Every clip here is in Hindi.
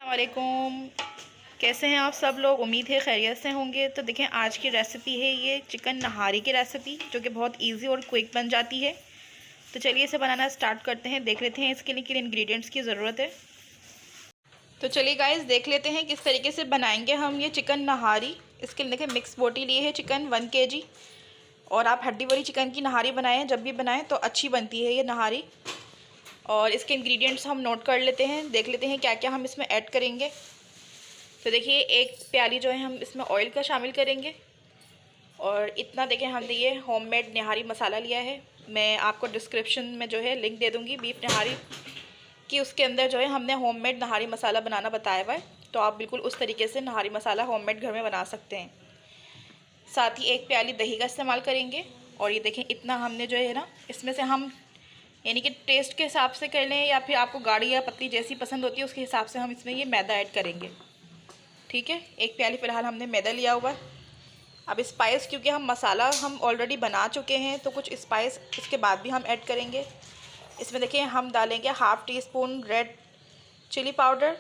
वालेकुम। कैसे हैं आप सब लोग? उम्मीद है खैरियत से होंगे। तो देखें, आज की रेसिपी है ये चिकन नहारी की रेसिपी, जो कि बहुत इजी और क्विक बन जाती है। तो चलिए इसे बनाना स्टार्ट करते हैं। देख लेते हैं इसके लिए किन इंग्रेडिएंट्स की ज़रूरत है। तो चलिए गाइस, देख लेते हैं किस तरीके से बनाएंगे हम ये चिकन नहारी। इसके लिए देखें, मिक्स बोटी लिए है चिकन 1 kg। और आप हड्डी वाली चिकन की नहारी बनाएं, जब भी बनाएं तो अच्छी बनती है ये नहारी। और इसके इंग्रेडिएंट्स हम नोट कर लेते हैं, देख लेते हैं क्या क्या हम इसमें ऐड करेंगे। तो देखिए, 1 प्याली जो है हम इसमें ऑयल का शामिल करेंगे। और इतना देखिए, हमने ये होममेड निहारी मसाला लिया है। मैं आपको डिस्क्रिप्शन में जो है लिंक दे दूँगी बीफ निहारी की। उसके अंदर जो है हमने होममेड नहारी मसाला बनाना बताया हुआ है। तो आप बिल्कुल उस तरीके से नहारी मसाला होममेड घर में बना सकते हैं। साथ ही 1 प्याली दही का इस्तेमाल करेंगे। और ये देखें, इतना हमने जो है ना, इसमें से हम यानी कि टेस्ट के हिसाब से कर लें, या फिर आपको गाढ़ी या पतली जैसी पसंद होती है उसके हिसाब से हम इसमें ये मैदा ऐड करेंगे। ठीक है, 1 प्याली फ़िलहाल हमने मैदा लिया हुआ है। अब स्पाइस, क्योंकि हम मसाला हम ऑलरेडी बना चुके हैं, तो कुछ स्पाइस इसके बाद भी हम ऐड करेंगे। इसमें देखिए, हम डालेंगे 1/2 टीस्पून रेड चिली पाउडर।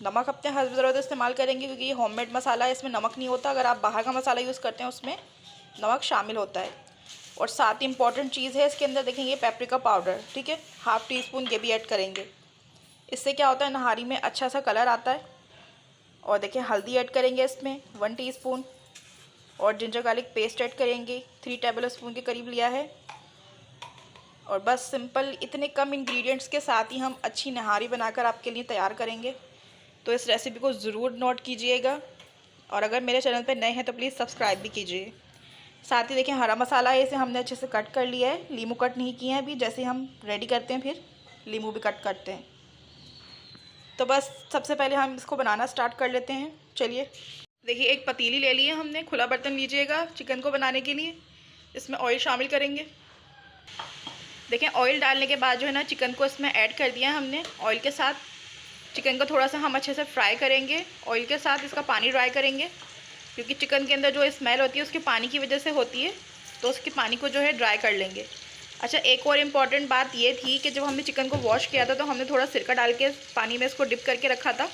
नमक अपने हस्ब ज़रूरत इस्तेमाल करेंगे, क्योंकि ये होममेड मसाला है, इसमें नमक नहीं होता। अगर आप बाहर का मसाला यूज़ करते हैं उसमें नमक शामिल होता है। और साथ ही इम्पॉर्टेंट चीज़ है इसके अंदर, देखेंगे पेपरिका पाउडर, ठीक है, 1/2 टीस्पून ये भी ऐड करेंगे। इससे क्या होता है, नहारी में अच्छा सा कलर आता है। और देखिए, हल्दी ऐड करेंगे इसमें 1 टीस्पून। और जिंजर गार्लिक पेस्ट ऐड करेंगे, 3 टेबल स्पून के करीब लिया है। और बस सिंपल इतने कम इंग्रेडिएंट्स के साथ ही हम अच्छी नहारी बनाकर आपके लिए तैयार करेंगे। तो इस रेसिपी को ज़रूर नोट कीजिएगा। और अगर मेरे चैनल पर नए हैं तो प्लीज़ सब्सक्राइब भी कीजिए। साथ ही देखें, हरा मसाला है, इसे हमने अच्छे से कट कर लिया है। लीमू कट नहीं किए हैं अभी, जैसे हम रेडी करते हैं फिर लीमू भी कट करते हैं। तो बस सबसे पहले हम इसको बनाना स्टार्ट कर लेते हैं। चलिए, देखिए, एक पतीली ले लिए हमने, खुला बर्तन लीजिएगा चिकन को बनाने के लिए। इसमें ऑयल शामिल करेंगे। देखें, ऑयल डालने के बाद जो है ना, चिकन को इसमें ऐड कर दिया हमने ऑयल के साथ। चिकन को थोड़ा सा हम अच्छे से फ्राई करेंगे ऑयल के साथ। इसका पानी ड्राई करेंगे, क्योंकि चिकन के अंदर जो स्मेल होती है उसके पानी की वजह से होती है। तो उसके पानी को जो है ड्राई कर लेंगे। अच्छा, एक और इम्पॉर्टेंट बात ये थी कि जब हमने चिकन को वॉश किया था तो हमने थोड़ा सिरका डाल के पानी में इसको डिप करके रखा था।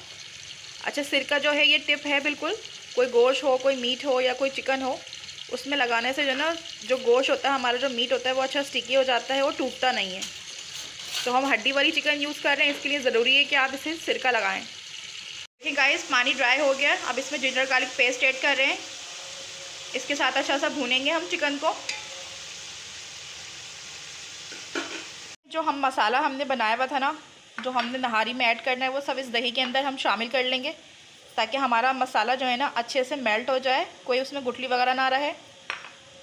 अच्छा, सिरका जो है ये टिप है बिल्कुल, कोई गोश्त हो, कोई मीट हो या कोई चिकन हो, उसमें लगाने से जो ना, जो गोश्त होता है हमारा, जो मीट होता है वो अच्छा स्टिकी हो जाता है, वो टूटता नहीं है। तो हम हड्डी वाली चिकन यूज़ कर रहे हैं, इसके लिए ज़रूरी है कि आप इसे सिरका लगाएं। देखिए गाइस, पानी ड्राई हो गया। अब इसमें जिंजर गार्लिक पेस्ट ऐड कर रहे हैं। इसके साथ अच्छा सा भूनेंगे हम चिकन को। जो हम मसाला हमने बनाया हुआ था ना, जो हमने नहारी में ऐड करना है, वो सब इस दही के अंदर हम शामिल कर लेंगे, ताकि हमारा मसाला जो है ना अच्छे से मेल्ट हो जाए, कोई उसमें गुठली वगैरह ना रहे।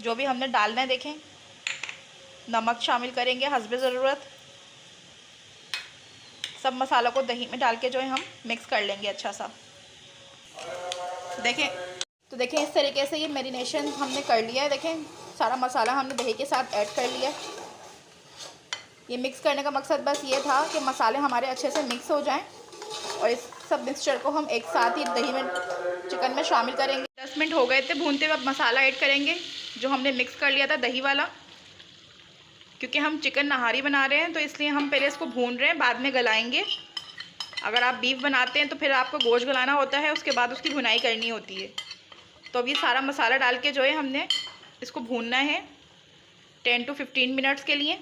जो भी हमने डालना है, देखें, नमक शामिल करेंगे हस्बे ज़रूरत। सब मसाला को दही में डाल के जो है हम मिक्स कर लेंगे अच्छा सा। देखें, तो देखें, इस तरीके से ये मैरिनेशन हमने कर लिया है। देखें, सारा मसाला हमने दही के साथ ऐड कर लिया है। ये मिक्स करने का मकसद बस ये था कि मसाले हमारे अच्छे से मिक्स हो जाएं। और इस सब मिक्सचर को हम एक साथ ही दही में, चिकन में शामिल करेंगे। 10 मिनट हो गए थे भूनते हुए। अब मसाला ऐड करेंगे जो हमने मिक्स कर लिया था दही वाला। क्योंकि हम चिकन नहारी बना रहे हैं तो इसलिए हम पहले इसको भून रहे हैं, बाद में गलाएंगे। अगर आप बीफ बनाते हैं तो फिर आपको गोश्त गलाना होता है, उसके बाद उसकी भुनाई करनी होती है। तो अभी सारा मसाला डाल के जो है हमने इसको भूनना है 10 to 15 मिनट्स के लिए।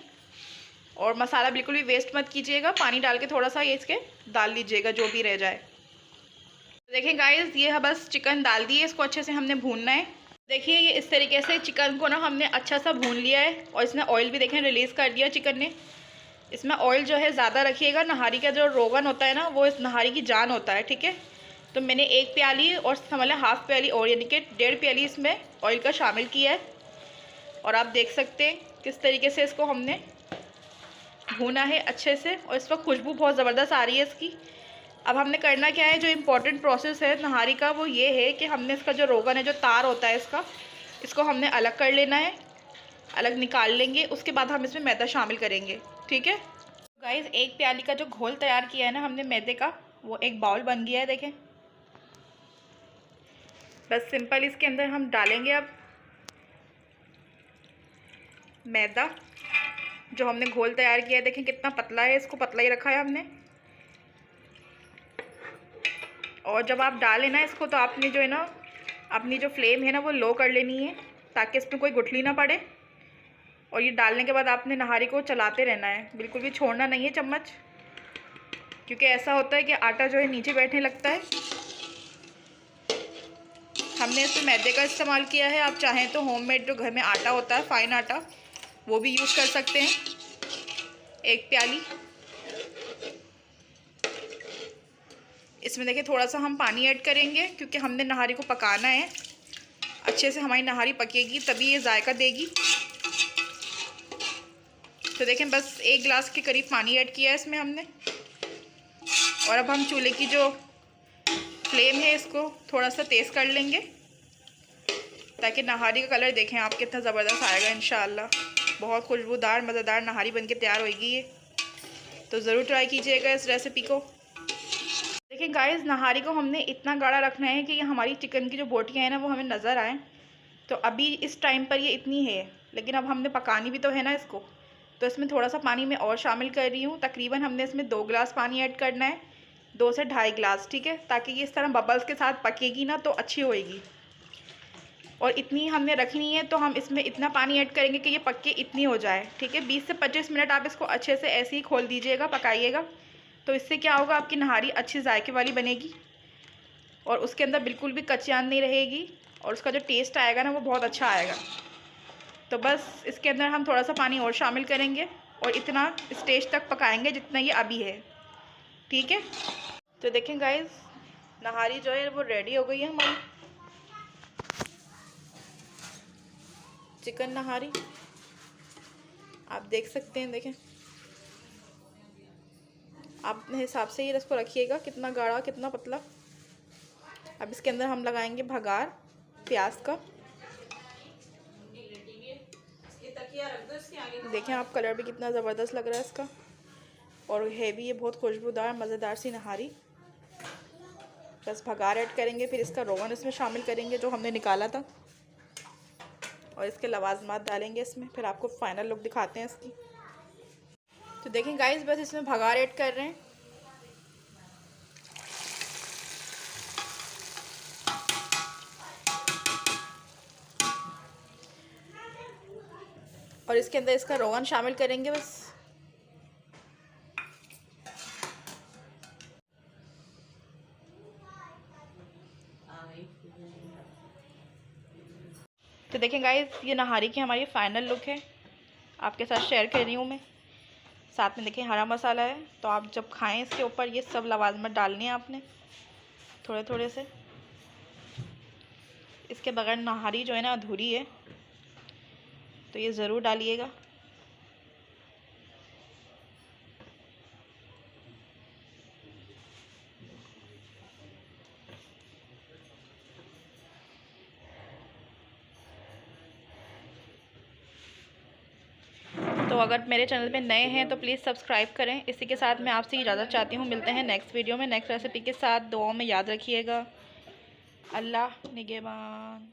और मसाला बिल्कुल भी वेस्ट मत कीजिएगा, पानी डाल के थोड़ा सा ये इसके डाल लीजिएगा जो भी रह जाए। तो देखें गाइस, ये है बस चिकन डाल दिए, इसको अच्छे से हमने भूनना है। देखिए, ये इस तरीके से चिकन को ना हमने अच्छा सा भून लिया है। और इसमें ऑयल भी देखें रिलीज़ कर दिया चिकन ने। इसमें ऑयल जो है ज़्यादा रखिएगा। नहारी का जो रोगन होता है ना, वो इस नहारी की जान होता है, ठीक है। तो मैंने 1 प्याली और समझ लें 1/2 प्याली और, यानी कि 1.5 प्याली इसमें ऑयल का शामिल किया है। और आप देख सकते हैं किस तरीके से इसको हमने भूना है अच्छे से। और इस पर खुशबू बहुत ज़बरदस्त आ रही है इसकी। अब हमने करना क्या है, जो इम्पोर्टेंट प्रोसेस है नहारी का, वो ये है कि हमने इसका जो रोगन है, जो तार होता है इसको हमने अलग कर लेना है, अलग निकाल लेंगे। उसके बाद हम इसमें मैदा शामिल करेंगे, ठीक है। गाइस, 1 प्याली का जो घोल तैयार किया है ना हमने मैदे का, वो एक बाउल बन गया है। देखें, बस सिंपल इसके अंदर हम डालेंगे अब मैदा, जो हमने घोल तैयार किया है। देखें कितना पतला है, इसको पतला ही रखा है हमने। और जब आप डालें ना इसको, तो आपने जो है ना अपनी जो फ्लेम है ना वो लो कर लेनी है, ताकि इसमें कोई गुठली ना पड़े। और ये डालने के बाद आपने नहारी को चलाते रहना है, बिल्कुल भी छोड़ना नहीं है चम्मच, क्योंकि ऐसा होता है कि आटा जो है नीचे बैठने लगता है। हमने इसमें मैदे का इस्तेमाल किया है, आप चाहें तो होममेड जो घर में आटा होता है, फाइन आटा, वो भी यूज़ कर सकते हैं। 1 प्याली। इसमें देखिए थोड़ा सा हम पानी ऐड करेंगे, क्योंकि हमने नहारी को पकाना है। अच्छे से हमारी नहारी पकेगी तभी ये जायका देगी। तो देखें बस 1 गिलास के करीब पानी ऐड किया है इसमें हमने। और अब हम चूल्हे की जो फ्लेम है इसको थोड़ा सा तेज़ कर लेंगे, ताकि नहारी का कलर देखें आप कितना ज़बरदस्त आएगा इंशाअल्लाह। बहुत खुशबूदार मज़ेदार नहारी बनके तैयार होगी ये। तो ज़रूर ट्राई कीजिएगा इस रेसिपी को। देखिए गाइस, नहारी को हमने इतना गाढ़ा रखना है कि ये हमारी चिकन की जो बोटियाँ हैं ना वो हमें नज़र आएँ। तो अभी इस टाइम पर ये इतनी है, लेकिन अब हमने पकानी भी तो है ना इसको। तो इसमें थोड़ा सा पानी मैं और शामिल कर रही हूँ। तकरीबन हमने इसमें 2 गिलास पानी ऐड करना है, 2 से 2.5 गिलास, ठीक है, ताकि ये इस तरह बबल्स के साथ पकेगी ना तो अच्छी होएगी। और इतनी हमने रखनी है, तो हम इसमें इतना पानी ऐड करेंगे कि ये पक के इतनी हो जाए, ठीक है। 20 से 25 मिनट आप इसको अच्छे से ऐसे ही खोल दीजिएगा, पकाइएगा। तो इससे क्या होगा, आपकी नहारी अच्छी जायके वाली बनेगी और उसके अंदर बिल्कुल भी कच्चान नहीं रहेगी, और उसका जो टेस्ट आएगा ना वो बहुत अच्छा आएगा। तो बस इसके अंदर हम थोड़ा सा पानी और शामिल करेंगे और इतना स्टेज तक पकाएंगे जितना ये अभी है, ठीक है। तो देखें गाइस, नहारी जो है वो रेडी हो गई है हमारी चिकन नहारी। आप देख सकते हैं, देखें आप अपने हिसाब से ही इसको रखिएगा, कितना गाढ़ा कितना पतला। अब इसके अंदर हम लगाएंगे भगार प्याज का। देखें आप, कलर भी कितना ज़बरदस्त लग रहा है इसका, और है भी ये बहुत खुशबूदार मज़ेदार सी नहारी। बस भगार ऐड करेंगे, फिर इसका रोगन इसमें शामिल करेंगे जो हमने निकाला था, और इसके लवाजमात डालेंगे इसमें। फिर आपको फाइनल लुक दिखाते हैं इसकी। तो देखें गाइस, बस इसमें भगार ऐड कर रहे हैं। और इसके अंदर इसका रोगन शामिल करेंगे बस। तो देखें गाइस, ये नहारी की हमारी फाइनल लुक है, आपके साथ शेयर कर रही हूँ मैं। साथ में देखें हरा मसाला है, तो आप जब खाएं इसके ऊपर ये सब लवाजमत डालने हैं आपने थोड़े थोड़े से। इसके बगैर नहारी जो है ना अधूरी है, तो ये ज़रूर डालिएगा। तो अगर मेरे चैनल पे नए हैं तो प्लीज़ सब्सक्राइब करें। इसी के साथ मैं आपसे इजाज़त चाहती हूँ। मिलते हैं नेक्स्ट वीडियो में नेक्स्ट रेसिपी के साथ। दुआओं में याद रखिएगा। अल्लाह निगहबान।